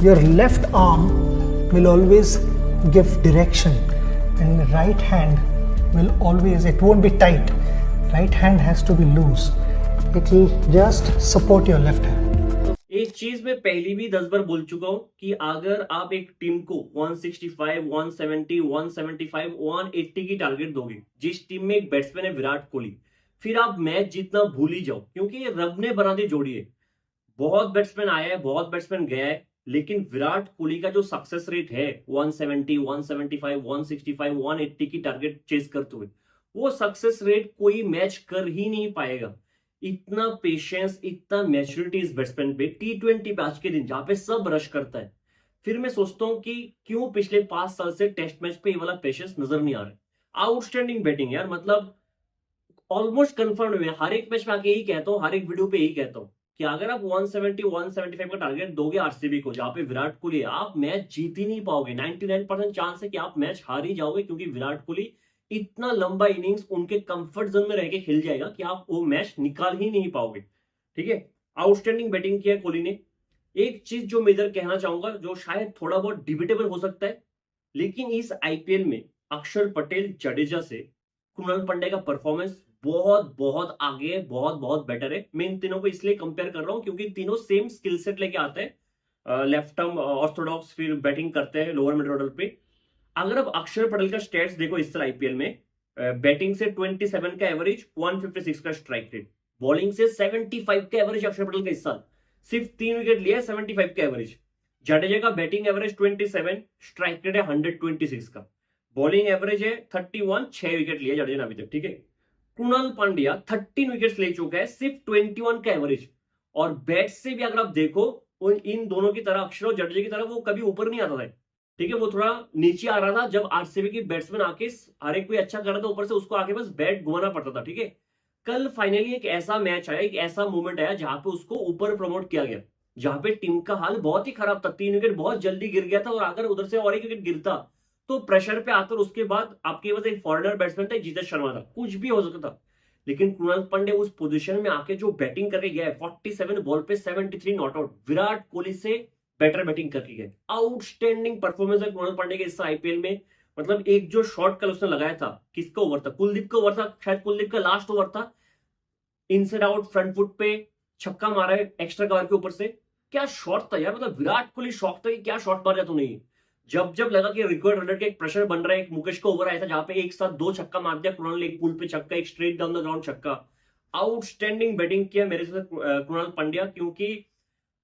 your left arm will always give direction and right hand will always, it won't be tight, right hand has to be loose, it will just support your left hand. एक चीज मैं पहले भी 10 बार बोल चुका हूं कि अगर आप एक टीम को 165, 170, 175, 180 की टारगेट दोगे, जिस टीम में एक बैट्समैन है विराट कोहली, फिर आप मैच जीतना भूल ही जाओ, क्योंकि ये रब ने बना दी जोड़ी है। बहुत बैट्समैन आया है, बहुत बैट्समैन गया है, लेकिन विराट कोहली का जो सक्सेस रेट है 170, 175, 165, 180 की टारगेट चेस करते हुए, वो सक्सेस रेट कोई मैच कर ही नहीं पाएगा। इतना पेशेंस, इतना मैच्योरिटी इस बैट्समैन पे T20 पे आज के दिन जहां पे सब रश करता है। फिर मैं सोचता हूं कि क्यों पिछले 5 साल से टेस्ट मैच पे ये वाला पेशेंस नजर नहीं आ रहा है। आउटस्टैंडिंग बैटिंग यार, मतलब ऑलमोस्ट कंफर्म है। हर एक मैच में आके यही कहता हूँ, हर एक वीडियो पे यही कहता हूँ कि अगर आप 170, 175 का टारगेट दोगे आरसीबी को, जहां पे विराट कोहली, आप मैच जीत ही नहीं पाओगे। 99% चांस है कि आप मैच हार ही जाओगे, क्योंकि विराट कोहली इतना लंबा इनिंग्स उनके कंफर्ट जोन में रह के खेल जाएगा कि आप वो मैच निकाल ही नहीं पाओगे। ठीक है, आउटस्टैंडिंग बैटिंग किया कोहली ने। एक चीज जो मैं इधर कहना चाहूंगा, जो शायद थोड़ा बहुत डिबेटेबल हो सकता है, लेकिन इस आईपीएल में अक्षर पटेल, जडेजा से कृणाल पांड्या का परफॉर्मेंस बहुत बहुत आगे है, बहुत बहुत बेटर है। मैं इन तीनों को इसलिए कंपेयर कर रहा हूं क्योंकि तीनों सेम स्किल सेट लेके आते हैं। लेफ्ट आर्म ऑर्थोडॉक्स, फिर बैटिंग करते हैं लोअर मिड ऑर्डर पे। अगर आप अक्षर पटेल का स्टैट्स देखो इस साल आईपीएल में, बैटिंग से 27 का एवरेज, 156 का स्ट्राइक रेट, बॉलिंग से 75 का एवरेज अक्षर पटेल का इस साल, सिर्फ 3 विकेट लिया, 75 का एवरेज। जडेजा का बैटिंग एवरेज 27, स्ट्राइक रेट है 126 का, बॉलिंग एवरेज है 31, 6 विकेट लिया जडेजा ने अभी तक। ठीक है, कृणाल पांड्या 13 विकेट्स ले चुका है, सिर्फ 21 का एवरेज। और बैट से भी अगर आप देखो, इन दोनों की तरह, अक्षर और जडेजा की तरह, वो कभी ऊपर नहीं आता था। ठीक है, वो थोड़ा नीचे आ रहा था जब आरसीबी की बैट्समैन आके हर एक कोई अच्छा कर रहा था, ऊपर से उसको आके बस बैट घुमाना पड़ता था। ठीक है, कल फाइनली एक ऐसा मैच आया, एक ऐसा मूवमेंट आया जहां पे उसको ऊपर प्रमोट किया गया, जहां पे टीम का हाल बहुत ही खराब था। 3 विकेट बहुत जल्दी गिर गया था, और अगर उधर से और एक विकेट गिरता तो प्रेशर पे आकर उसके बाद आपके पास एक फॉरेनर बैट्समैन था, जीतेश शर्मा था, कुछ भी हो सकता था। लेकिन कृणाल पांड्या उस पोजीशन में आके जो बैटिंग करके गया है, 47 बॉल पे 73 नॉट आउट, विराट कोहली से बेटर बैटिंग करके गए। आउटस्टैंडिंग परफॉर्मेंस है कृणाल पांड्या के इस आईपीएल में। मतलब एक जो शॉट कल उसने लगाया था, किसका ओवर था, कुलदीप का ओवर था शायद, कुलदीप का लास्ट ओवर था, इनसाइड आउट फ्रंट फुट पे छक्का मारा है एक्स्ट्रा कवर के ऊपर से। क्या शॉट था यार, मतलब विराट कोहली शॉट था कि क्या शॉट मार जाता नहीं। जब जब लगा कि रिकॉर्ड रनर के एक प्रेशर बन रहा है, एक मुकेश का ओवर आया था जहां पे एक साथ 2 छक्का मार दिया कृणाल ने, एक पुल पे छक्का, एक स्ट्रेट डाउन द ग्राउंड छक्का। आउटस्टैंडिंग बैटिंग किया मेरे हिसाब से कृणाल पांड्या, क्योंकि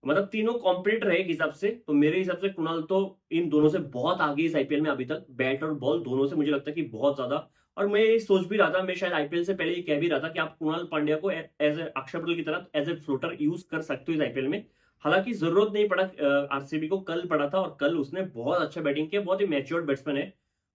मतलब तीनों कॉम्पिटिटर है एक हिसाब से, तो मेरे हिसाब से कृणाल तो इन दोनों से बहुत आगे इस आईपीएल में अभी तक, बैट और बॉल दोनों से मुझे लगता है कि बहुत ज्यादा। और मैं ये सोच भी रहा था, मैं शायद आईपीएल से पहले ये कह भी रहा था कि आप कृणाल पांड्या को एज ए अक्षर पटेल की तरह एज ए फ्लोटर यूज कर सकते हो इस आईपीएल में। हालांकि जरूरत नहीं पड़ा, आरसीबी को कल पड़ा था, और कल उसने बहुत अच्छा बैटिंग किया, बहुत ही मैच्योर्ड बैट्समैन है।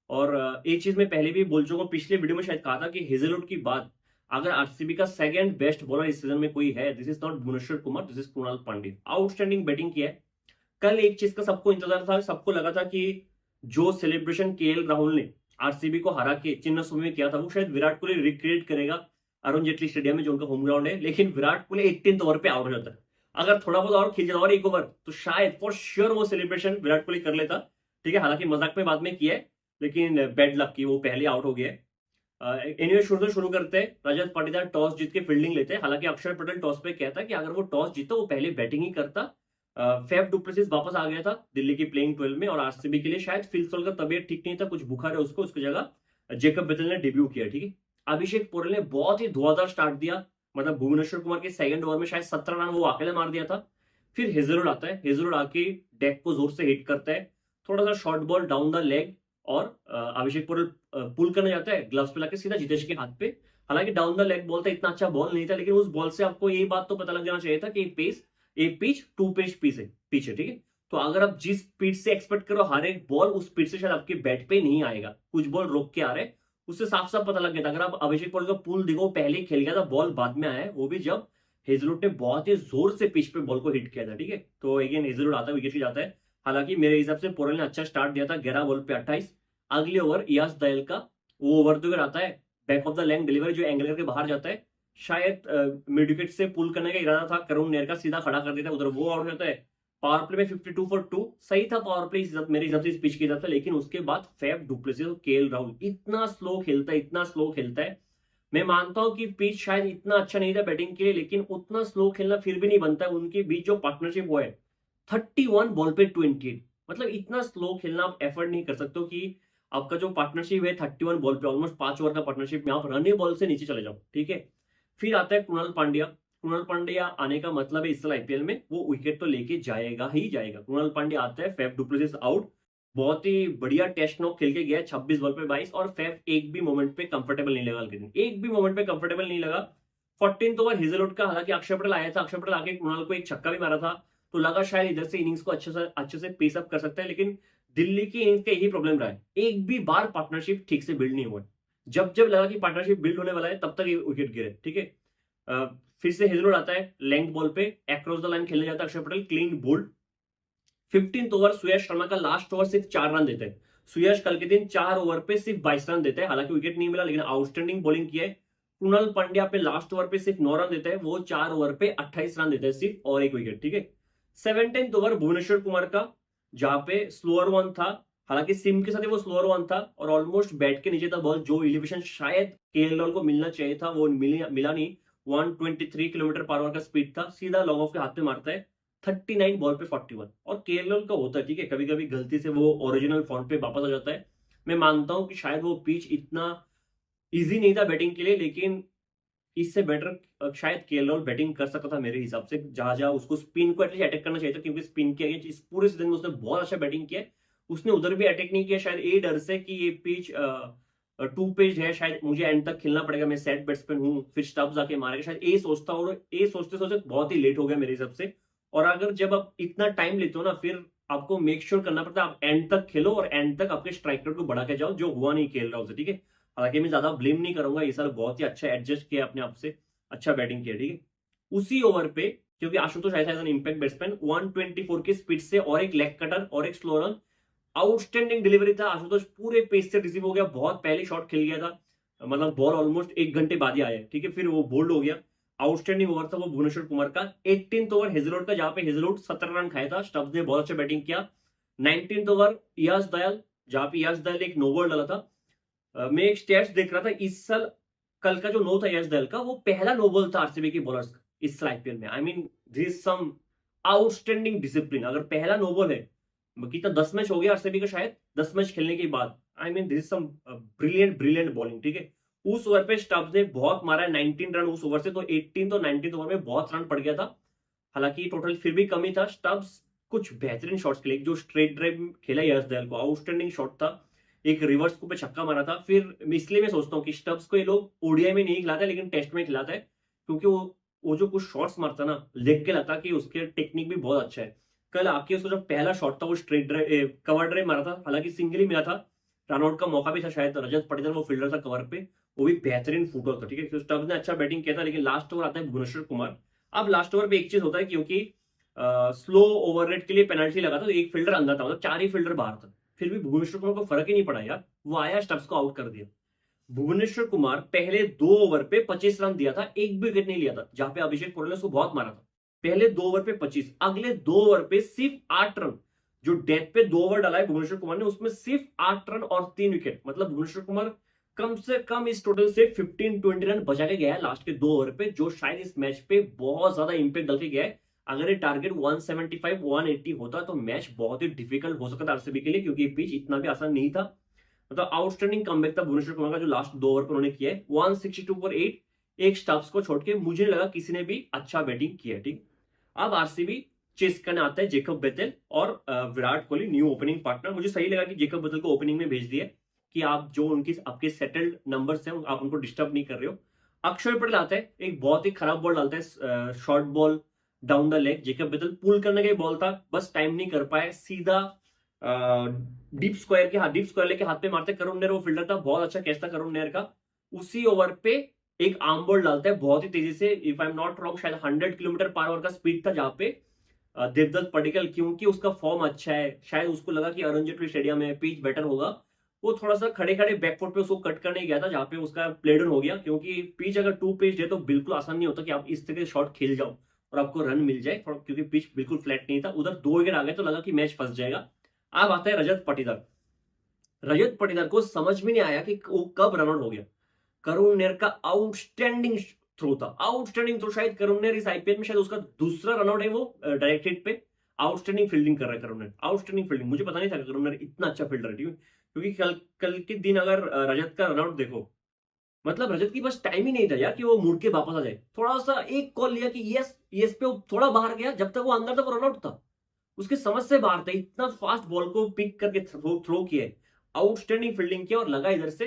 और एक चीज मैं पहले भी बोल चुका हूँ, पिछले वीडियो में शायद कहा था कि हेजलवुड की बाद अगर आरसीबी का सेकंड बेस्ट बॉलर इस सीजन में कोई है, this is not Bhuvneshwar Kumar, this is Krunal Pandya. Outstanding batting किया है कल। एक चीज का सबको इंतजार था, सबको लगा था कि जो सेलिब्रेशन केएल राहुल ने आरसीबी को हरा के चिन्नास्वामी में किया था, वो शायद विराट कोहली रिक्रिएट करेगा अरुण जेटली स्टेडियम में, जो उनका होम ग्राउंड है। लेकिन विराट कोहली 18th ओवर पे आउट हो जाता है। अगर थोड़ा बहुत और खींच जाता और एक ओवर, तो शायद फॉर श्योर वो सेलिब्रेशन विराट कोहली कर लेता। ठीक है, हालांकि मजाक में बाद में किया है, लेकिन बैड लक की वो पहले आउट हो गया है। एनीवे, शुरू करते हैं। रजत पाटीदार टॉस जीत के फील्डिंग लेते हैं। हालांकि अक्षर पटेल टॉस पे कहता कि अगर वो टॉस जीता वो पहले बैटिंग ही करता। फैफ डुप्लेसिस वापस आ गया था दिल्ली की प्लेइंग 12 में, और आरसीबी के लिए शायद फिल सोल का तबीयत ठीक नहीं था, कुछ बुखार है उसको, उसकी जगह जेकब बेथेल ने डेब्यू किया। ठीक है, अभिषेक पोरेल ने बहुत ही धुआंधार स्टार्ट दिया, मतलब भुवनेश्वर कुमार के सेकंड ओवर में शायद 17 रन वो अकेले मार दिया था। फिर हेजलवुड आता है, हेजलवुड आके डेक को जोर से हिट करता है, थोड़ा सा short ball down the leg, और अभिषेक पोरेल पुल करने जाता है, ग्लव्स पे लाके सीधा जितेश के हाथ पे। हालांकि डाउन द लेग बॉल था, इतना अच्छा बॉल नहीं था, लेकिन उस बॉल से आपको ये बात तो पता लग जाना चाहिए था कि एक पिच 2 पेज पीछे। ठीक है, तो अगर आप जिस स्पीड से एक्सपेक्ट करो हर एक बॉल, उस स्पीड से शायद आपके बैट पे नहीं आएगा, कुछ बॉल रोक के आ रहे, उससे साफ साफ पता लग गया था। अगर आप अभिषेक पोरेल का पुल देखो, पहले ही खेल गया था, बॉल बाद में आया है, वो भी जब हेजलवुड ने बहुत ही जोर से पिच पे बॉल को हिट किया था। ठीक है, तो अगेन हेजलवुड आता है, विकेट जाता है। हालांकि मेरे हिसाब से पोरेल ने अच्छा स्टार्ट दिया था, 11 बॉल पे 28। अगले ओवर यास दयल का वो ओवर तो आता है, back of the leg delivery, जो एंगल करके बाहर जाता है, शायद मिड विकेट से पुल करने का इरादा था, करुण नेर का सीधा खड़ा कर देता है, उधर वो आउट होता है। पावर प्ले में 52 फॉर 2 सही था पावर प्ले मेरे हिसाब से इस पिच के हिसाब से, लेकिन उसके बाद फैफ डुप्लेसिस और केएल राहुल इतना स्लो खेलता है। मैं मानता हूं कि पिच शायद इतना अच्छा नहीं था बैटिंग के लिए, लेकिन उतना स्लो खेलना फिर भी नहीं बनता है। उनके बीच जो पार्टनरशिप हुआ है 31 बॉल पे 28, मतलब इतना स्लो खेलना आप एफर्ट नहीं कर सकते हो कि आपका जो पार्टनरशिप है 31 बॉल पे ऑलमोस्ट 5 ओवर का पार्टनरशिप में आप रन बॉल से नीचे चले जाओ, ठीक है। फिर आता है कृणाल पांड्या आने का मतलब है इस साल आईपीएल में वो विकेट तो लेके जाएगा ही जाएगा। कृणाल पांड्या आता है, फैफ डुप्लेसिस आउट, बहुत ही बढ़िया टेस्ट नॉक खेल के गया 26 बॉल पे 22, और फैफ एक भी मोमेंट पे कंफर्टेबल नहीं लगा, एक भी मोमेंट पे कंफर्टेबल नहीं लगा। 14th ओवर हेजलवुड का, हालांकि अक्षर पटेल आया था, अक्षर पटेल आके कृणाल को एक छक्का भी मारा था, तो लगा शायद इधर से इनिंग्स को अच्छे से पेस अप कर सकता है, लेकिन दिल्ली की इनिंग्स का यही प्रॉब्लम रहा है, एक भी बार पार्टनरशिप ठीक से बिल्ड नहीं हुआ। जब जब लगा कि पार्टनरशिप बिल्ड होने वाला है तब तक ये विकेट गिरे, ठीक है। फिर से हेजलवुड आता है, लेंथ बॉल पे अक्रॉस द लाइन खेलने जाता है Axar Patel, clean bowled. 15th over Suyash Sharma का लास्ट ओवर सिर्फ 4 रन देते हैं। सुयश कल के दिन 4 ओवर पे सिर्फ 22 रन देते हैं, हालांकि विकेट नहीं मिला, लेकिन आउटस्टैंडिंग बॉलिंग किया है। कृणाल पांड्या अपने लास्ट ओवर पे सिर्फ 9 रन देते हैं, वो 4 ओवर पे 28 रन देते हैं सिर्फ, और एक विकेट, ठीक है। 17th ओवर भुवनेश्वर कुमार का, जहां पे स्लोअर वन था, हालांकि सिम के साथ वो स्लोअर वन था और ऑलमोस्ट बैट के नीचे था बॉल, जो एलिवेशन शायद केएल राहुल को मिलना चाहिए था वो मिला नहीं। 123 किलोमीटर पर आवर का स्पीड था, सीधा लॉन्ग ऑफ के हाथ में मारता है, 39 बॉल पे 41। और केएल राहुल का होता है, ठीक है, कभी कभी गलती से वो ओरिजिनल फॉर्म पे वापस आ जाता है। मैं मानता हूं कि शायद वो पिच इतना इजी नहीं था बैटिंग के लिए, लेकिन इससे बेटर शायद केएल राहुल बैटिंग कर सकता था मेरे हिसाब से, जहां जहां उसको स्पिन को एटलीस्ट अटैक करना चाहिए था, क्योंकि स्पिन के अगेंस्ट इस पूरे सीजन में उसने बहुत अच्छा बैटिंग किया है। उसने उधर भी अटैक नहीं किया, शायद ये डर से कि ये पिच 2 पेज है, शायद मुझे एंड तक खेलना पड़ेगा, मैं सेट बैट्समैन हूं, फिर स्टब्स आके मारेगा, शायद ये सोचता, और ये सोचते सोचते बहुत ही लेट हो गया मेरे हिसाब से। और अगर जब आप इतना टाइम लेते हो ना, फिर आपको मेक श्योर करना पड़ता है आप एंड तक खेलो और एंड तक आपके स्ट्राइक रेट को बढ़ा के जाओ, जो हुआ नहीं केएल राहुल से, ठीक है। हालांकि मैं ज्यादा ब्लेम नहीं करूंगा, ये साल बहुत ही अच्छा एडजस्ट किया अपने आप से, अच्छा बैटिंग किया, ठीक है। उसी ओवर पे, क्योंकि आशुतोष ऐसा एज एन इंपैक्ट बैट्समैन, 124 की स्पीड से और एक लेग कटर और एक स्लो रन, आउटस्टैंडिंग डिलीवरी था। आशुतोष पूरे पेस से रिसीव हो गया, बहुत पहले शॉट खेल गया था, मतलब बॉल ऑलमोस्ट 1 घंटे बाद ही आया, ठीक है, फिर वो बोल्ड हो गया। आउटस्टैंडिंग ओवर था वो भुवनेश्वर कुमार का। 18th ओवर हेजलवुड का, जहां पे हेजलवुड 17 रन खाया था, स्टब्स ने बहुत अच्छा बैटिंग किया। 19th ओवर यश दयाल, जहां पे यश दयाल एक नो बॉल डाला था। मैं एक स्टैट्स देख रहा था इस साल, कल का जो नो था यश दयाल का, वो पहला नो बॉल था आरसीबी के बॉलर्स का इस साल आईपीएल में। I mean this is some outstanding discipline, अगर पहला नो बॉल है, कितना 10 मैच हो गया आरसीबी का शायद, 10 मैच खेलने के बाद, I mean this is some brilliant bowling, ठीक है। उस ओवर पे स्टब्स ने बहुत मारा है, 19 रन उस ओवर से, तो 18 और 19 ओवर में बहुत रन पड़ गया था, हालांकि टोटल फिर भी कमी था। स्टब्स कुछ बेहतरीन शॉट्स खेले, जो स्ट्रेट ड्राइव खेला यश दयाल को, आउटस्टैंडिंग शॉट था, एक रिवर्स को पे छक्का मारा था। फिर इसलिए मैं सोचता हूँ कि स्टब्स को ये लोग ओडीआई में नहीं खिलाते, लेकिन टेस्ट में खिलाता है, क्योंकि वो जो कुछ शॉट्स मारता ना, देख के लगता कि उसके टेक्निक भी बहुत अच्छा है। कल आके उसको जो पहला शॉट था वो स्ट्रेट ड्राइव कवर ड्राइव मारा था, हालांकि सिंगल ही मिला था, रनआउट का मौका भी था शायद, रजत पाटीदार वो फील्डर था कवर पे, वो भी बेहतरीन फुटबॉल था, ठीक है। तो स्टब्स ने अच्छा बैटिंग किया था, लेकिन लास्ट ओवर आता है भुवनेश्वर कुमार। अब लास्ट ओवर पे एक चीज होता है, क्योंकि स्लो ओवर रेट के लिए पेनल्टी लगा था, तो एक फील्डर अंदर था, मतलब 4 ही फील्डर बाहर था, फिर भी भुवनेश्वर कुमार को फर्क ही नहीं पड़ा यार, वो आया स्टब्स को आउट कर दिया। भुवनेश्वर कुमार पहले 2 ओवर पे 25 रन दिया था, एक भी विकेट नहीं लिया था, जहां पे अभिषेक पोरल ने उसको बहुत मारा था। पहले 2 ओवर पे 25, अगले 2 ओवर पे सिर्फ 8 रन, जो डेथ पे 2 ओवर डाला है भुवनेश्वर कुमार ने, उसमें सिर्फ 8 रन और 3 विकेट, मतलब भुवनेश्वर कुमार कम से कम इस टोटल से 15-20 रन बचा के गया है लास्ट के 2 ओवर पे, जो शायद इस मैच पे बहुत ज्यादा इंपैक्ट डाल के गया है। अगर ये टारगेट 175-180 होता तो मैच बहुत ही डिफिकल्ट हो सकता था आरसीबी के लिए, क्योंकि पिच इतना भी आसान नहीं था। मतलब आउटस्टैंडिंग कमबैक था भुवनेश्वर कुमार का, जो लास्ट 2 ओवर पर उन्होंने किया है, 162 पर 8, एक स्टब्स को छोड़ के मुझे लगा किसी ने भी अच्छा बैटिंग किया, ठीक। अब आरसीबी चेस करने आता है जेकब बेथेल और Virat Kohli, new opening partner. मुझे सही लगा कि जेकब बेथेल को ओपनिंग में भेज दिया, कि आप जो उनकी आपके सेटल्ड नंबर्स हैं आप उनको डिस्टर्ब नहीं कर रहे हो। अक्षर पटेल आता है, एक बहुत ही खराब बॉल डालता है, short ball down the leg, Jacob Bethell pull करने का ही बॉल था, बस टाइम नहीं कर पाए, सीधा डीप स्क्वायर लेके हाथ पे मारते करुण नेर, वो फील्डर था, बहुत अच्छा कैच था करुण नेर का। उसी ओवर पे एक आर्म बॉल डालता है बहुत ही तेजी से, if I am not wrong शायद 100 किलोमीटर पर आवर का स्पीड था, जहां पे देवदत्त पडिक्कल, क्योंकि उसका फॉर्म अच्छा है, शायद उसको लगा कि अरुण जेटली स्टेडियम में पिच बेटर होगा, वो थोड़ा सा खड़े बैकफुट पे उसको कट करने गया था, जहां पे उसका प्लेडन हो गया, क्योंकि पिच अगर 2 पेज है तो बिल्कुल आसान नहीं होता कि आप इस तरह के शॉट खेल जाओ, और आपको रन मिल जाए, क्योंकि पिच बिल्कुल फ्लैट नहीं था। उधर 2 विकेट आ गए तो लगा कि मैच फंस जाएगा। अब आता है रजत पाटीदार। रजत पाटीदार को समझ में नहीं आया कि वो कब रन आउट हो गया। करुण नेर का आउटस्टैंडिंग थ्रो था, आउटस्टैंडिंग थ्रो। शायद करुण नेर इस आईपीएल में शायद उसका दूसरा रनआउट है वो डायरेक्ट हिट पे। आउटस्टैंडिंग फील्डिंग कर रहा है करुण नेर, आउटस्टैंडिंग फील्डिंग। मुझे पता नहीं था करुण नेर इतना अच्छा फील्डर है, क्योंकि कल के दिन अगर रजत का रनआउट देखो, मतलब रजत की बस टाइम ही नहीं था यार कि वो मुड़ के वापस आ जाए। थोड़ा सा एक कॉल लिया कि यस पे वो थोड़ा बाहर गया, जब तक वो अंदर था वो रनआउट था। उसके समझ से बाहर था, इतना फास्ट बॉल को पिक करके थ्रो किया, आउटस्टैंडिंग फील्डिंग किया और लगा इधर से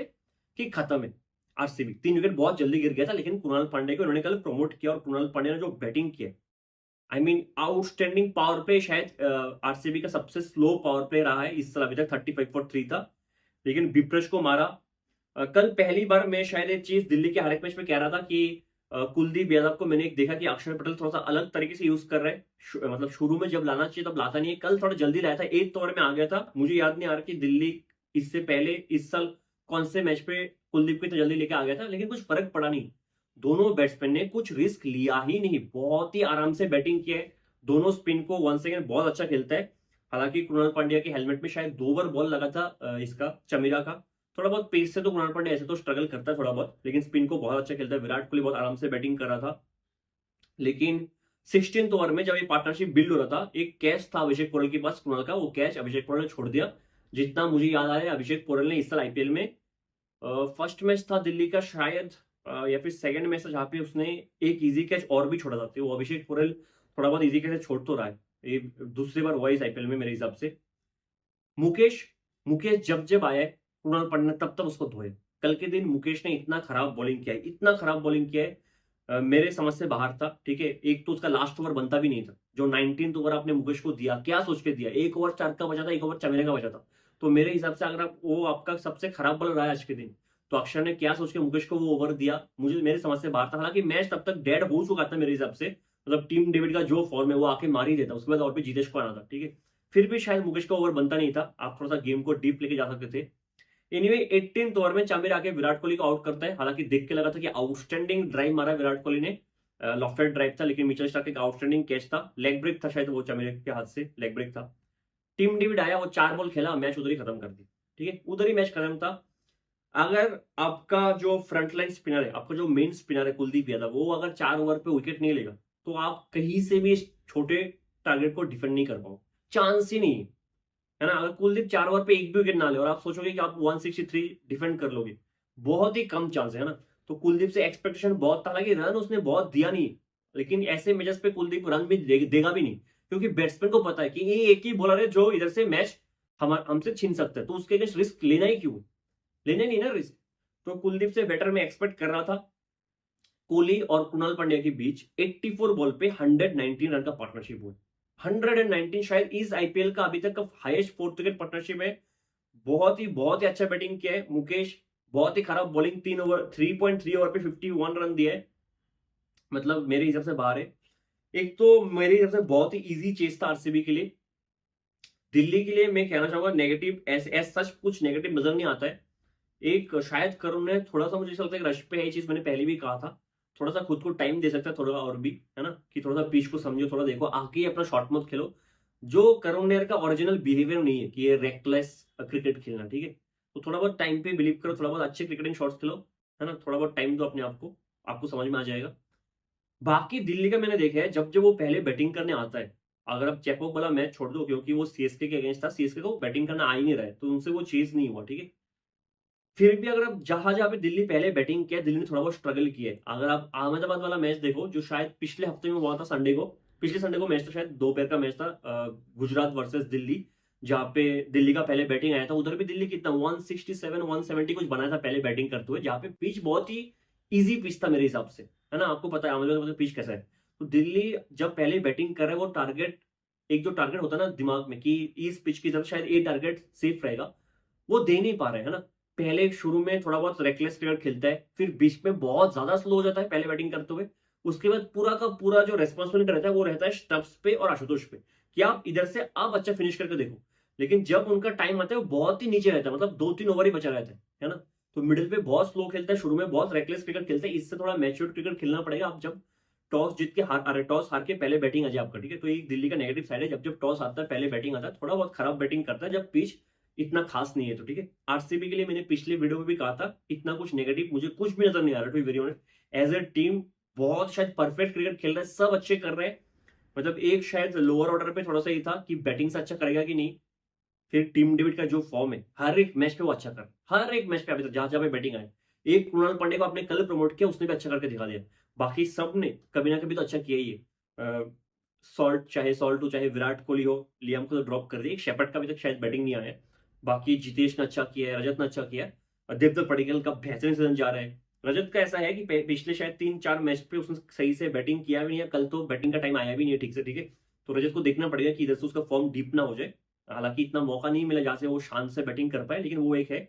कि खत्म है आरसीबी। 3 विकेट बहुत जल्दी गिर गया था, लेकिन कुणाल पांडे को उन्होंने कल प्रमोट किया और कुणाल पांडे ने जो बैटिंग किया, I mean outstanding power play. शायद आरसीबी का सबसे स्लो पावर प्ले रहा है इस साल अभी तक, 35 फॉर 3 था, लेकिन विप्रेश को मारा। कल पहली बार मैं शायद एक चीज दिल्ली के हर एक मैच में कह रहा था कि कुलदीप यादव को मैंने एक देखा कि अक्षर पटेल थोड़ा सा अलग तरीके से यूज कर रहे हैं। मतलब शुरू में जब लाना चाहिए तब लाता नहीं है। कल थोड़ा जल्दी लाया था, 8th ओवर में आ गया था। मुझे याद नहीं आ रहा कि दिल्ली इससे पहले इस साल कौन से मैच पे कुलदीप को इतना जल्दी लेके आ गया था, लेकिन कुछ फर्क पड़ा नहीं। दोनों बैट्समैन ने कुछ रिस्क लिया ही नहीं, बहुत ही आराम से बैटिंग किया है। दोनों स्पिन को वन सेकेंड बहुत अच्छा खेलता है। हालांकि कुणाल पांड्या के हेलमेट में शायद 2 बार बॉल लगा था इसका चमीरा का। थोड़ा बहुत पेस से तो कुणाल पांड्या ऐसे तो स्ट्रगल करता है थोड़ा बहुत, लेकिन स्पिन को बहुत अच्छा खेलता है। विराट कोहली बहुत आराम से बैटिंग कर रहा था, लेकिन 16th ओवर में जब ये पार्टनरशिप बिल्ड हो रहा था, एक कैच था अभिषेक पोरल के पास कुणाल का, वो कैच अभिषेक पोरल ने छोड़ दिया। जितना मुझे याद आ रहा है, अभिषेक पोरल ने इस साल आईपीएल में फर्स्ट मैच था दिल्ली का शायद, या फिर सेकंड मैच था, जहां पे उसने एक इजी कैच और भी छोड़ा था। तो वो अभिषेक पोरल थोड़ा बहुत इजी कैच छोड़ तो रहा है, ये दूसरी बार हुआ इस आईपीएल में मेरे हिसाब से। मुकेश मुकेश जब जब आया कुणाल पांड्या ने तब तब उसको धोए। कल के दिन मुकेश ने इतना खराब बॉलिंग किया है, इतना खराब बॉलिंग किया है, मेरे समझ से बाहर था। ठीक है, एक तो उसका लास्ट ओवर बनता भी नहीं था, जो 19th ओवर आपने मुकेश को दिया, क्या सोच के दिया? 1 ओवर 4 का बचा था, 1 ओवर चमेरे का बचा था। तो मेरे हिसाब से अगर वो आपका सबसे खराब बॉलर रहा है आज के दिन, तो अक्षर ने क्या सोच के मुकेश को वो ओवर दिया, मुझे मेरे समझ से बाहर था। हालांकि मैच तब तक डेड हो चुका था मेरे हिसाब से, मतलब टीम डेविड का जो फॉर्म है वो आके मार ही देता, उसके बाद और भी जीतेश को आना था। ठीक है, फिर भी शायद मुकेश का ओवर बनता नहीं था, आप थोड़ा सा गेम को डीप लेके जा सकते थे। एनीवे 18th ओवर में चमीर आके विराट कोहली को आउट करता है। हालांकि देख के लगा था कि आउटस्टैंडिंग ड्राइव मारा विराट कोहली ने, लॉफ्टेड ड्राइव था, लेकिन मिचेल स्टार्क एक आउटस्टैंडिंग कैच था, लेग ब्रेक था शायद, वो चमीर के हाथ से लेग ब्रेक था। टीम डेविड आया, वो 4 बॉल खेला, मैच उधर ही खत्म कर दी। ठीक है, उधर ही मैच खत्म था। अगर आपका जो फ्रंट लाइन स्पिनर है, आपका जो मेन स्पिनर है कुलदीप यादव, वो अगर 4 ओवर पे विकेट नहीं लेगा, तो आप कहीं से भी इस छोटे टारगेट को डिफेंड नहीं कर पाओ, चांस ही नहीं है ना। अगर कुलदीप 4 ओवर पे एक भी विकेट ना ले और आप सोचोगे कि आप 163 डिफेंड कर लोगे, बहुत ही कम चांस है ना। तो कुलदीप से एक्सपेक्टेशन बहुत था, हालांकि रन उसने बहुत दिया नहीं, लेकिन ऐसे मैचेस पे कुलदीप रन भी देगा भी नहीं, क्योंकि बैट्समैन को पता है कि ये एक ही बॉलर है जो इधर से मैच हमसे छीन सकता है, तो उसके अगेंस्ट रिस्क लेना ही क्यों, लेना नहीं ना रिस्क। तो कुलदीप से बेटर मैं एक्सपेक्ट कर रहा था। कोहली और कुणाल पांड्या के बीच 84 बॉल पे 119 रन का पार्टनरशिप हुआ। 119 शायद इस आईपीएल का अभी तक का हाईएस्ट 4th विकेट पार्टनरशिप है। बहुत ही अच्छा बैटिंग किया है मुकेश, बहुत ही खराब बॉलिंग, 3.3 ओवर पे 51 रन दिया है, मतलब मेरे हिसाब से बाहर है। एक तो मेरे हिसाब से बहुत ही इजी चेस था आरसीबी के लिए। दिल्ली के लिए मैं कहना चाहूंगा नेगेटिव एज सच कुछ नेगेटिव नजर नहीं आता है। एक शायद करुण ने थोड़ा सा, मुझे ऐसा लगता है रश पे है, ये चीज मैंने पहले भी कहा था, थोड़ा सा खुद को टाइम दे सकता है थोड़ा और भी, है ना, कि थोड़ा सा पिच को समझो, थोड़ा देखो, आगे अपना शॉट मत खेलो। जो करुण नेर का ओरिजिनल बिहेवियर नहीं है कि ये रेकलेस क्रिकेट खेलना। ठीक है, तो थोड़ा बहुत टाइम पे बिलीव करो, थोड़ा बहुत अच्छे क्रिकेटिंग शॉट्स खेलो, है ना, थोड़ा बहुत टाइम दो अपने आप को, आपको समझ में आ जाएगा। बाकी दिल्ली का मैंने देखा है, जब जब वो पहले बैटिंग करने आता है, अगर आप चेपॉक वाला मैच छोड़ दो, क्योंकि वो सीएसके के अगेंस्ट था, सीएसके को बैटिंग करना आ ही नहीं रहा है, तो उनसे वो चेज नहीं हुआ। ठीक है, फिर भी अगर आप जहां जहां पे दिल्ली पहले बैटिंग किया, दिल्ली ने थोड़ा बहुत स्ट्रगल किया है। अगर आप अहमदाबाद वाला मैच देखो, जो शायद पिछले हफ्ते में हुआ था, पिछले संडे को मैच था, शायद दोपहर का मैच था, गुजरात वर्सेस दिल्ली, जहां पे दिल्ली का पहले बैटिंग आया था। उधर भी दिल्ली कितना 167 170 कुछ बनाया था पहले बैटिंग करते हुए, जहां पे पिच बहुत ही इजी पिच था मेरे हिसाब से, है ना। आपको पता है अहमदाबाद का पिच कैसा है। तो दिल्ली जब पहले बैटिंग कर रहे हैं, वो टारगेट, एक जो टारगेट होता है ना दिमाग में कि इस पिच की तरफ शायद ये टारगेट सेफ रहेगा, वो दे नहीं पा रहे हैं, है ना। पहले शुरू में थोड़ा बहुत रेकलेस क्रिकेट खेलता है, फिर बीच में बहुत ज्यादा स्लो हो जाता है पहले बैटिंग करते हुए। उसके बाद पूरा का पूरा जो रेस्पॉन्सिबिलिटी रहता है वो रहता है स्टब्स पे और आशुतोष पे, कि आप इधर से आप अच्छा फिनिश करके देखो। लेकिन जब उनका टाइम आता है, वो बहुत ही नीचे रहता है, मतलब 2-3 ओवर ही बचा रहता है ना। तो मिडिल पे बहुत स्लो खेलता है, शुरू में बहुत रेकलेस क्रिकेट खेलता है। इससे थोड़ा मैच्योर क्रिकेट खेलना पड़ेगा। आप जब टॉस जीत के टॉस हार के पहले बैटिंग आ जाए आपका, ठीक है। तो ये दिल्ली का नेगेटिव साइड है, जब जब टॉस आता है पहले बैटिंग आता है, थोड़ा बहुत खराब बैटिंग करता है जब पिच इतना खास नहीं है तो, ठीक है। आरसीबी के लिए मैंने पिछले वीडियो में भी कहा था, इतना कुछ नेगेटिव मुझे कुछ भी नजर नहीं आ रहा, to be very honest. As a team बहुत शायद परफेक्ट क्रिकेट खेल रहे हैं, सब अच्छे कर रहे हैं। मतलब एक शायद लोअर ऑर्डर पे थोड़ा सा ये था कि बैटिंग से अच्छा करेगा कि नहीं। फिर टीम डेविड का जो फॉर्म है, हर एक मैच पे वो अच्छा कर, हर एक मैच पे अभी तक जहां जहां पे बैटिंग आए। एक कृणाल पांडे को आपने कल प्रमोट किया, उसने भी अच्छा करके दिखा दिया। बाकी सब ने कभी ना कभी तो अच्छा किया ही है। सॉल्ट हो चाहे विराट कोहली हो, लियाम को तो ड्रॉप कर दिया। एक शेपर्ड का अभी तक शायद बैटिंग नहीं आया है। बाकी जितेश ने अच्छा किया है, रजत ने अच्छा किया है, और देवदत्त पडिक्कल का बेहतरीन सीजन जा रहा है। रजत का ऐसा है कि पिछले शायद 3-4 मैच पे उसने सही से बैटिंग किया भी नहीं है, कल तो बैटिंग का टाइम आया भी नहीं है ठीक से, ठीक है। तो रजत को देखना पड़ेगा कि इधर से उसका फॉर्म डीप ना हो जाए। हालांकि इतना मौका नहीं मिला जहां से वो शांत से बैटिंग कर पाए, लेकिन वो एक है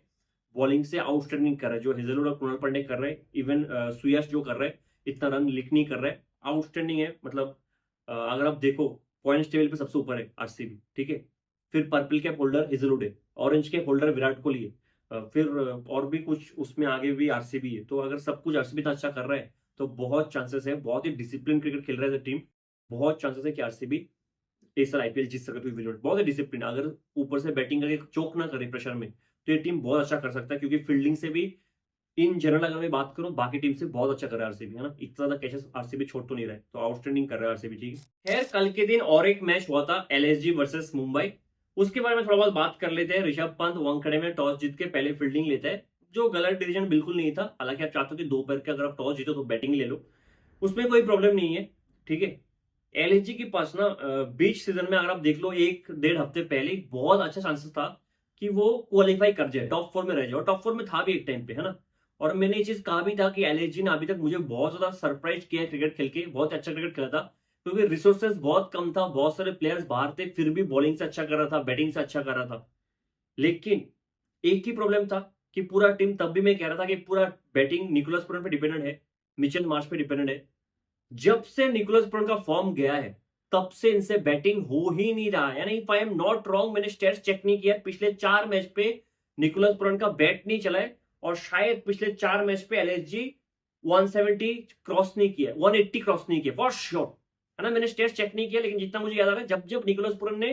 बॉलिंग से आउटस्टैंडिंग कर रहा है, जो हेजलवुड और कृणाल पांडे कर रहे हैं। इवन सुयश जो कर रहे हैं, इतना रन लिख नहीं कर रहा है, आउटस्टैंडिंग है। मतलब अगर आप देखो पॉइंट्स टेबल पे सबसे ऊपर है आरसीबी, ठीक है। फिर पर्पल कैप होल्डर हेजलवुड है, orange cap holder Virat Kohli है, फिर और भी कुछ उसमें आगे भी आरसीबी है। तो अगर सब कुछ आरसीबी इतना अच्छा कर रहा है तो बहुत चांसेस है, बहुत ही डिसिप्लिन क्रिकेट खेल रहा है टीम, बहुत चांसेस है कि आरसीबी इस साल आईपीएल जीत सकते हुए विराट। बहुत ही डिसिप्लिन, अगर ऊपर से बैटिंग करके चोक ना करे प्रेशर में तो ये टीम बहुत अच्छा कर सकता है, क्योंकि फील्डिंग से भी इन जनरल अगर मैं बात करूं बाकी टीम से बहुत अच्छा कर रहा है आरसीबी, है ना। इतना ज्यादा कैचेस आरसीबी छोड़ तो नहीं रहा है, तो आउटस्टैंडिंग कर रहा है आरसीबी, ठीक है। खैर कल के दिन और एक मैच हुआ था, एलएसजी वर्सेस मुंबई। उसके बारे में थोड़ा बहुत बात कर लेते हैं। ऋषभ पंत वानखेड़े में टॉस जीत के पहले फील्डिंग लेता है, जो गलत डिसीजन बिल्कुल नहीं था। हालांकि आप चाहते हो कि दोपहर के अगर आप टॉस जीतो तो बैटिंग ले लो, उसमें कोई प्रॉब्लम नहीं है, ठीक है। एलएसजी के पास ना बीच सीजन में अगर आप देख लो 1-1.5 हफ्ते पहले एक बहुत अच्छा चांसेस था कि वो क्वालिफाई कर जाए, टॉप 4 में रह जाए, और टॉप 4 में था भी एक टाइम पे, है ना। और मैंने ये चीज कहा भी था कि एलएसजी ने अभी तक मुझे बहुत ज्यादा सरप्राइज किया है क्रिकेट खेल के, बहुत अच्छा क्रिकेट खेला था, क्योंकि रिसोर्सेज बहुत कम था, बहुत सारे प्लेयर्स बाहर थे, फिर भी बॉलिंग से अच्छा कर रहा था, बैटिंग से अच्छा कर रहा था। लेकिन एक ही प्रॉब्लम था कि पूरा टीम, तब भी मैं कह रहा था कि पूरा बैटिंग निकोलस पुरन पे डिपेंडेंट है, मिचेल मार्श पे डिपेंडेंट है। जब से निकोलस पुरन का फॉर्म गया है तब से इनसे बैटिंग हो ही नहीं रहा है। यानी if I am not wrong, मैंने स्टेट्स चेक नहीं किया, पिछले 4 मैच पे निकोलस पुरन का बैट नहीं चला है, और शायद पिछले 4 मैच पे एलएसजी 170 क्रॉस नहीं किया, 180 क्रॉस नहीं किया फॉर श्योर, है ना। मैंने स्टेट्स चेक नहीं किया, लेकिन जितना मुझे याद आ रहा है जब जब निकोलस पुरन ने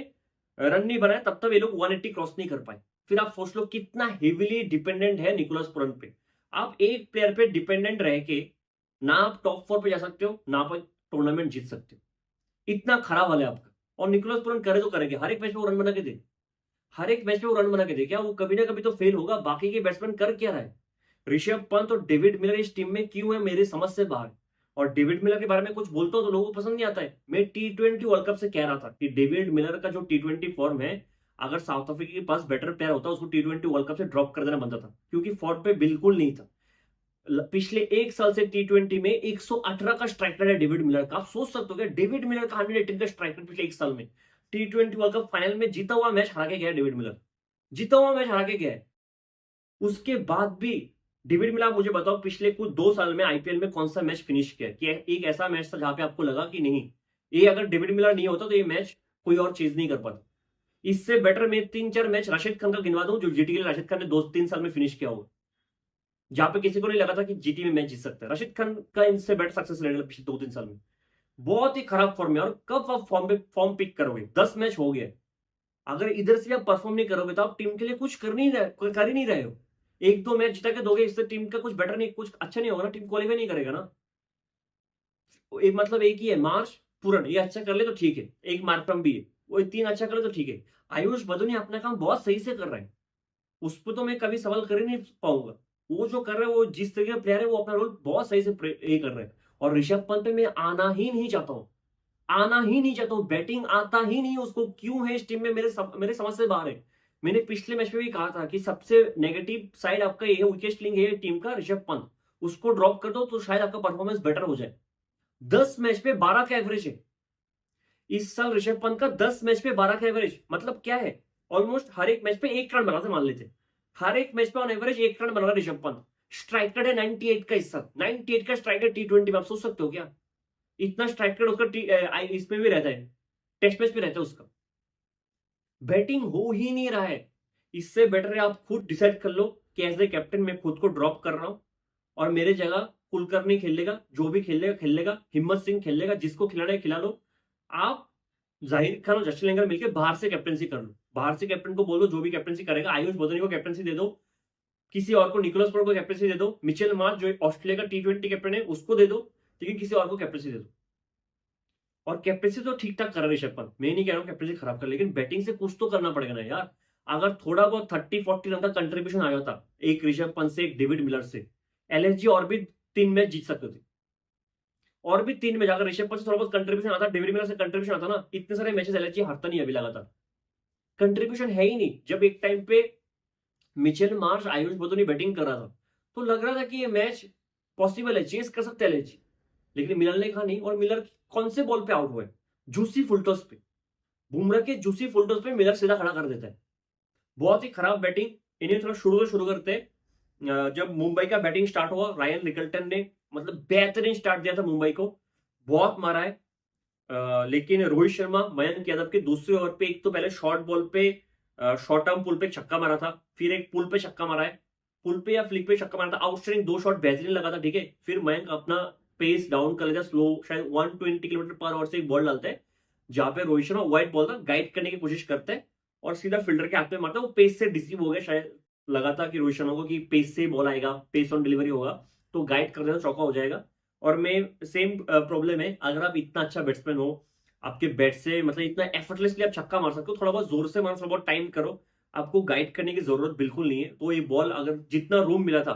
रन नहीं बनाया तब तब ये लोग 180 क्रॉस नहीं कर पाए। फिर आप सोच लो कितना हेविली डिपेंडेंट है निकोलस पुरन पे। आप एक प्लेयर पे डिपेंडेंट रह के ना आप टॉप 4 पे जा सकते हो, ना आप टूर्नामेंट जीत सकते हो, इतना खराब हाल है आपका। और निकोलस पुरन करे तो करेंगे, हर एक मैच में वो रन बना के दे, हर एक मैच में वो रन बना के दे, क्या वो कभी ना कभी तो फेल होगा। बाकी के बैट्समैन कर क्या रहा है? ऋषभ पंत और डेविड मिलर इस टीम में क्यों है, मेरे समझ से बाहर। और डेविड मिलर के बारे में कुछ बोलता हूं तो लोगों को पसंद नहीं आता है। मैं T20 वर्ल्ड कप से कह रहा था कि डेविड मिलर का जो T20 फॉर्म है, अगर साउथ अफ्रीका के पास बेटर प्लेयर होता उसको T20 वर्ल्ड कप से ड्रॉप कर देना बनता था, क्योंकि फॉर्म पे बिल्कुल नहीं था। पिछले एक साल से T20 में 118 का स्ट्राइक रेट है डेविड मिलर का। आप सोच सकते हो क्या डेविड मिलर का 118 का स्ट्राइक रेट पिछले एक साल में। T20 वर्ल्ड कप फाइनल में जीता हुआ मैच हरा के गया डेविड मिलर, जीता हुआ मैच हरा के गया है। उसके बाद भी डेविड मिलर, मुझे बताओ पिछले कुछ 2 साल में आईपीएल में कौन सा मैच फिनिश किया कि एक ऐसा मैच था जहां पे आपको लगा कि नहीं, ये अगर डेविड मिलर नहीं होता तो ये मैच कोई और चीज नहीं कर पाता। इससे बेटर मैं 3-4 मैच राशिद खान का गिनवा दूं जो जीटी के लिए राशिद खान ने 2-3 साल में फिनिश किया होगा, जहां पे किसी को नहीं लगा था कि जीटी में मैच जीत सकता है। राशिद खान का इनसे बेटर सक्सेस रेट पिछले 2-3 साल में। बहुत ही खराब फॉर्म है, और कब आप फॉर्म पिक करोगे? 10 मैच हो गया, अगर इधर से आप परफॉर्म नहीं करोगे तो आप टीम के लिए कुछ कर ही नहीं रहे हो। 1-2 मैच जिता के दोगे, इससे टीम का कुछ बेटर नहीं, कुछ अच्छा नहीं होगा ना, टीम क्वालिफाई नहीं करेगा ना। मतलब एक ही है, मार्श पूरन, ये अच्छा कर ले तो ठीक है, एक मार्करम भी है, वो 3 अच्छा कर ले तो ठीक है। आयुष बदुनी अपना काम बहुत सही से कर रहा है, उस पर तो मैं कभी सवाल कर ही नहीं पाऊंगा। वो जो कर रहे हैं, वो जिस तरीके का प्लेयर है वो अपना रोल बहुत सही से ये कर रहे हैं। और ऋषभ पंत पे मैं आना ही नहीं चाहता हूं, आना ही नहीं चाहता हूं, बैटिंग आता ही नहीं उसको, क्यों है इस टीम में, मेरे समझ से बाहर है। मैंने पिछले मैच में भी कहा था कि सबसे नेगेटिव साइड आपका ये है, वीकेस्ट लिंक है टीम का ऋषभ पंत, उसको ड्रॉप कर दो तो शायद आपका परफॉर्मेंस बेटर हो जाए। 10 मैच पे 12 का एवरेज है इस साल ऋषभ पंत का, 10 मैच पे 12 का एवरेज, मतलब क्या है, ऑलमोस्ट हर एक मैच पे 1 रन बनाते मान लेते, हर एक मैच पे ऑन एवरेज 1 रन बना रहा ऋषभ पंत। स्ट्राइक रेट है 98 का इस साल, 98 का स्ट्राइक रेट T20 में। आप सोच सकते हो क्या इतना स्ट्राइक रेट उसका इसमें भी रहता है, टेस्ट मैच पे रहता है उसका। बैटिंग हो ही नहीं रहा है। इससे बेटर है आप खुद डिसाइड कर लो कि एज ए कैप्टन मैं खुद को ड्रॉप कर रहा हूं और मेरे जगह कुलकर्णी खेल लेगा, जो भी खेल लेगा, हिम्मत सिंह खेल लेगा, जिसको खिलाना है खिला लो। आप जाहिर खान और जसप्रीत बुमराह मिलकर बाहर से कैप्टनसी कर लो, बाहर से कैप्टन को बोलो जो भी कैप्टनसी करेगा, आयुष बदोनी को कैप्टनसी दे दो, किसी और को, निकोलस पुरन को कैप्टनसी दे दो, मिचेल मार्श जो ऑस्ट्रेलिया का T20 कैप्टन है उसको दे दो, लेकिन किसी और को कैप्टनसी दे दो। और कैप्टनसी तो ठीक ठाक कर रहा है ऋषभ पंत, मैं नहीं कह रहा हूं कैप्टनसी खराब कर, लेकिन बैटिंग से कुछ तो करना पड़ेगा ना यार। अगर थोड़ा बहुत 30-40 रन का कंट्रीब्यूशन आ जाता एक ऋषभ पंत से, एक डेविड मिलर से, एलएसजी और भी 3 मैच जीत सकते थे। और भी 3 मैच अगर ऋषभ पंत से थोड़ा बहुत कंट्रीब्यूशन आता, डेविड मिलर से कंट्रीब्यूशन आता ना, इतने सारे मैचेस एलएसजी हारता नहीं अभी लगातार। कंट्रीब्यूशन है ही नहीं। जब एक टाइम पे Mitchell Marsh, Ayush Badoni batting कर रहा था तो लग रहा था कि ये मैच पॉसिबल है, चेस कर सकते हैं एलएसजी, लेकिन मिलर ने कहा नहीं। और मिलर कौन से बॉल पे आउट हुए? जूसी फुलटॉस पे, बुमराह के जूसी फुलटॉस पे मिलर सीधा खड़ा कर देता है। बहुत ही खराब बैटिंग। इन्हें थोड़ा शुरू करते हैं। जब मुंबई का बैटिंग स्टार्ट हुआ, रायन रिकल्टन ने मतलब बेहतरीन स्टार्ट दिया था मुंबई को, बहुत मारा है। लेकिन रोहित शर्मा, मयंक यादव के दूसरे ओवर पे एक तो पहले शॉर्ट बॉल पे, शॉर्ट टर्म पुल पे छक्का मारा था, फिर एक पुल पे छक्का मारा है, पुल पे या फ्लिक पे छक्का मारा था, आउटस्टैंडिंग 2 शॉट बेहतरीन लगा था, ठीक है। फिर मयंक अपना पेस डाउन कर लेता, स्लो, शायद 120 किलोमीटर पर आवर से एक बॉल डालता है, जहां पे रोहित शर्मा व्हाइट बॉल था, गाइड करने की कोशिश करता है और सीधा फील्डर के हाथ में मारता है। वो पेस से डिसीव हो गया, शायद लगा था कि रोहित शर्मा को कि पेस से बॉल आएगा, पेस ऑन डिलीवरी होगा तो गाइड कर देना, चौका हो जाएगा। और मैं सेम प्रॉब्लम है, अगर आप इतना अच्छा बैट्समैन हो, आपके बैट से मतलब इतना एफर्टलेसली आप छक्का मार सकते हो, थोड़ा बहुत जोर से मारो, थोड़ा बहुत टाइम करो, आपको गाइड करने की जरूरत बिल्कुल नहीं है। तो ये बॉल अगर जितना रूम मिला था,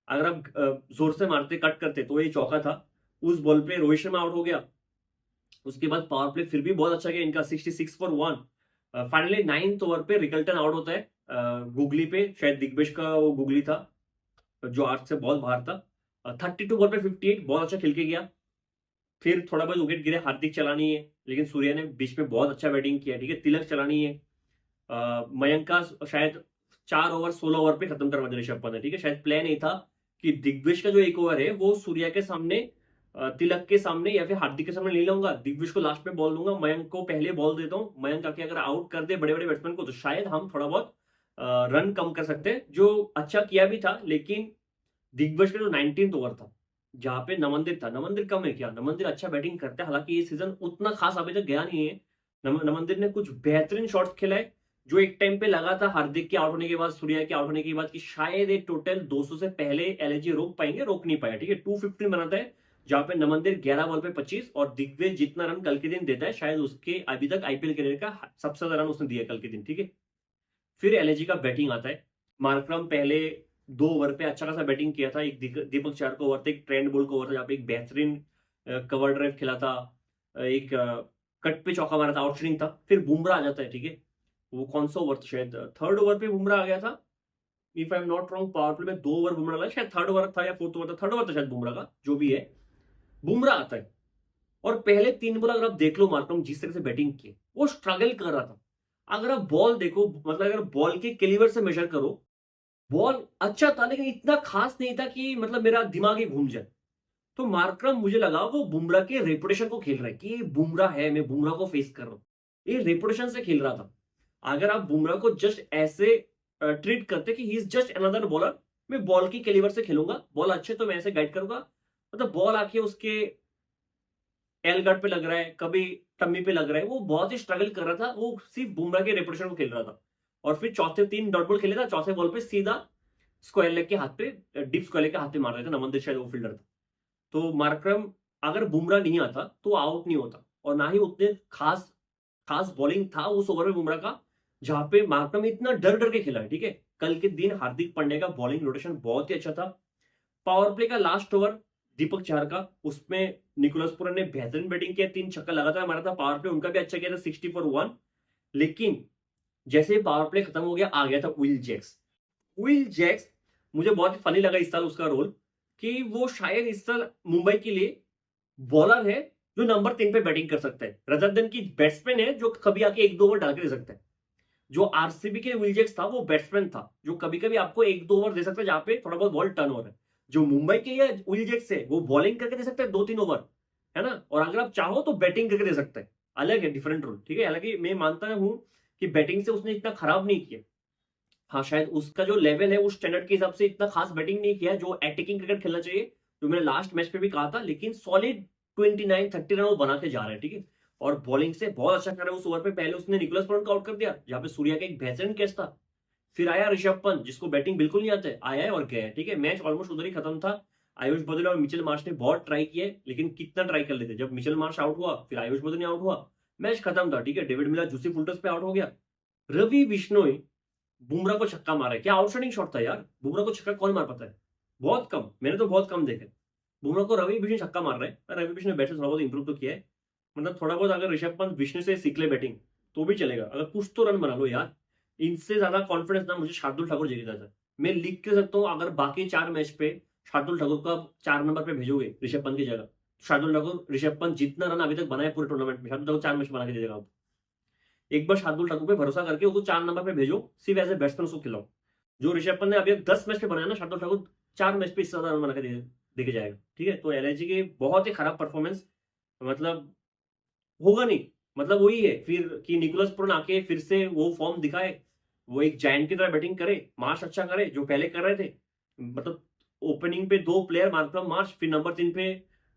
अगर आप जोर से मारते, कट करते, तो ये चौका था। उस बॉल पे रोहित शर्मा आउट हो गया। उसके बाद पावर प्ले फिर भी बहुत अच्छा गया इनका, 66 फॉर 1। फाइनली 9th ओवर पे रिकल्टन आउट होता है, गुगली पे, शायद दिग्विश का वो गुगली था जो आर्च से बहुत बाहर था। 32 बॉल पे 58, बहुत अच्छा खेल के गया। फिर थोड़ा बहुत विकेट गिरे, हार्दिक चलानी है, लेकिन सूर्या ने बीच में बहुत अच्छा बैटिंग किया, ठीक है। तिलक चलानी है, मयंक का शायद 4 ओवर 16 ओवर पे खत्म करवा दिया ऋषभ पंत ने, ठीक है। शायद प्लान नहीं था कि दिग्विश का जो 1 ओवर है वो सूर्या के सामने, तिलक के सामने या फिर हार्दिक के सामने नहीं लाऊंगा, दिग्विश को लास्ट में बॉल दूंगा, मयंक को पहले बॉल देता हूं, मयंक आके अगर आउट कर दे बड़े बड़े बैट्समैन को तो शायद हम थोड़ा बहुत रन कम कर सकते हैं, जो अच्छा किया भी था। लेकिन दिग्विश का जो 19th ओवर था, जहां पे नमंदिर था, नमंदिर कम है क्या? नमंदिर अच्छा बैटिंग करता है, हालांकि ये सीजन उतना खास अभी तक गया नहीं है। नमंदिर ने कुछ बेहतरीन शॉट्स खेला है, जो एक टाइम पे लगा था हार्दिक के आउट होने के बाद, सूर्या के आउट होने के बाद, कि शायद ये टोटल 200 से पहले एलएसजी रोक पाएंगे, रोक नहीं पाया, ठीक है। 215 बनाता है, जहां पे नमंदिर 11 बॉल पे 25, और दिग्विजय जितना रन कल के दिन देता है, शायद उसके अभी तक आईपीएल करियर का सबसे ज्यादा रन उसने दिया कल के दिन, ठीक है। फिर एलएसजी का बैटिंग आता है। मार्करम पहले 2 ओवर पे अच्छा खासा बैटिंग किया था, एक दीपक चार का ओवर था, एक ट्रेंड बोल्ट का ओवर था, जहाँ पे एक बेहतरीन कवर ड्राइव खेला था, एक कट पे चौका मारा था, आउटस्विंग था। फिर बुमराह आ जाता है, ठीक है। वो कौन सा ओवर था, शायद 3rd ओवर पे बुमराह आ गया था, if I am not wrong. Power play में 2 ओवर बुमराह लगा, शायद 3rd ओवर था या 4th ओवर था, 3rd ओवर था शायद बुमराह का, जो भी है। बुमराह आता है और पहले 3 बॉल अगर आप देख लो, मार्करम जिस तरह से बैटिंग की, वो स्ट्रगल कर रहा था। अगर आप बॉल देखो, मतलब अगर बॉल के कैलिबर से मेजर करो, बॉल अच्छा था, लेकिन इतना खास नहीं था कि मतलब मेरा दिमाग ही घूम जाए। तो मार्करम मुझे लगा वो बुमराह के रेपुटेशन को खेल रहा है, कि ये बुमराह है, मैं बुमराह को फेस कर रहा हूं, ये रेपुटेशन से खेल रहा था। अगर आप बुमराह को जस्ट ऐसे ट्रीट करते कि he is just another bowler, मैं बॉल की कैलिबर से खेलूंगा, बॉल अच्छे तो मैं ऐसे गाइड करूंगा, मतलब बॉल आके उसके एल गार्ड पे लग रहा है, कभी टम्मी पे लग रहा है, वो बहुत ही स्ट्रगल कर रहा था, वो सिर्फ बुमराह के रेपुटेशन को खेल रहा था। और फिर चौथे 3 डॉट बॉल खेले था, चौथे बॉल पे सीधा स्क्वायर लेग के हाथ पे, डीप स्क्वायर लेग के हाथ पे मार रहे थे, नमंदिर शायद वो फील्डर था। तो मार्करम, अगर बुमराह नहीं आता तो आउट नहीं होता, और ना ही उतने खास खास बॉलिंग था उस ओवर में बुमराह का, जहां पे मार्करम इतना डर डर के खेला है, ठीक है। कल के दिन हार्दिक पांड्या का बॉलिंग रोटेशन बहुत ही अच्छा था। पावर प्ले का लास्ट ओवर दीपक चाहर का, उसमें निकोलस पुरन ने बेहतरीन बैटिंग किया, 3 छक्का लगातार मारा था। पावर प्ले उनका भी अच्छा किया था, 60 फॉर 1। लेकिन जैसे ही पावर प्ले खत्म हो गया, आ गया था विल जैक्स। विल जैक्स मुझे बहुत फनी लगा इस साल उसका रोल, कि वो शायद इस साल मुंबई के लिए बॉलर है जो नंबर 3 पे बैटिंग कर सकता है, रदर देन की बैट्समैन है जो कभी आके 1-2 ओवर डाल के दे सकता है। जो आरसीबी के विल जैक्स था, वो बैट्समैन था जो कभी कभी आपको 1-2 ओवर दे सकता है, जहां पे थोड़ा बहुत बॉल टर्न हो रहा है। जो मुंबई के लिए विल जैक्स है, वो बॉलिंग करके दे सकता है 2-3 ओवर, है ना। और अगर आप चाहो तो बैटिंग करके दे सकता है, अलग है, डिफरेंट रोल, ठीक है। हालांकि मैं मानता हूं कि बैटिंग से उसने इतना खराब नहीं किया। हाँ, शायद उसका जो लेवल है उस स्टैंडर्ड के हिसाब से इतना खास बैटिंग नहीं किया जो अटैकिंग क्रिकेट खेलना चाहिए, जो मैंने लास्ट मैच पे भी कहा था, लेकिन सॉलिड 29-30 रन वो बना के जा रहे हैं, ठीक है। और बॉलिंग से बहुत अच्छा कर रहा है। उस ओवर पे पहले उसने निकोलस पुरन को आउट कर दिया, जहां पे सूर्या का एक बेहतरीन कैच था। फिर आया ऋषभ पंत, जिसको बैटिंग बिल्कुल नहीं आता है, आया है और गया है, ठीक है। मैच ऑलमोस्ट उधर ही खत्म था। आयुष बदले और मिचेल मार्श ने बहुत ट्राई किए, लेकिन कितना ट्राई कर लेते। जब मिचेल मार्श आउट हुआ, फिर आयुष बदले आउट हुआ, मैच खत्म था, ठीक है। डेविड मिलर जूसी फुल्टर्स पे आउट हो गया। रवि बिश्नोई बुमराह को छक्का मारा है। क्या आउटस्टैंडिंग शॉट था यार। बुमराह को छक्का कौन मार पाता है? बहुत कम, मैंने तो बहुत कम देखे। बुमराह को रवि बिश्नोई छक्का मार रहा है। रवि बिश्नोई बैट से थोड़ा बहुत इंप्रूव तो किया है। मतलब थोड़ा बहुत अगर ऋषभ पंत विष्णु से सीख ले बैटिंग तो भी चलेगा। अगर कुछ तो रन बना लो यार। इनसे ज्यादा कॉन्फिडेंस ना मुझे शार्दुल ठाकुर जी के साथ है। मैं लिख के सकता हूँ, अगर बाकी 4 मैच पे शार्दुल ठाकुर को आप 4 नंबर पे भेजोगे ऋषभ पंत की जगह, शार्दुल ठाकुर ऋषभ पंत जितना रन अभी तक बनाया पूरे टूर्नामेंट में, शार्दुल ठाकुर 4 मैच बना के दे देगा आपको। एक बार शार्दुल ठाकुर पे भरोसा करके उसको 4 नंबर पे भेजो, सिर्फ एज ए बैट्समैन उसको खिलाओ। जो ऋषभ पंत ने अभी 10 मैच पे बनाया ना, शार्दुल ठाकुर 4 मैच पे इससे ज्यादा रन बना के देके जाएगा, ठीक है। तो एलआईजी की बहुत ही खराब परफॉर्मेंस, मतलब होगा नहीं। मतलब वही है फिर कि निकोलस पुरन आके फिर से वो फॉर्म दिखाए, वो एक जायंट की तरह बैटिंग करे, मार्श अच्छा करे जो पहले कर रहे थे। मतलब ओपनिंग पे 2 प्लेयर, मार्करम मार्श, फिर नंबर 3 पे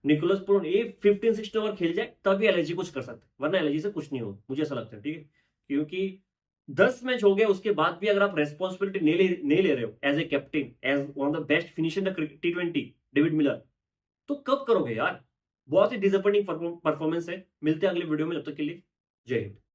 निकोलस पुरन, ये 15-16 ओवर खेल जाए तभी एलआईजी कुछ कर सकते, वरना एलआईजी से कुछ नहीं हो, मुझे ऐसा लगता है, ठीक है। क्योंकि 10 मैच हो गए, उसके बाद भी अगर आप रेस्पॉन्सिबिलिटी नहीं ले रहे हो as a captain, as one of the best finisher in the T20 David Miller, तो कब करोगे यार। बहुत ही डिसअपॉइंटिंग परफॉर्मेंस है। मिलते हैं अगले वीडियो में, जब तक के लिए जय हिंद।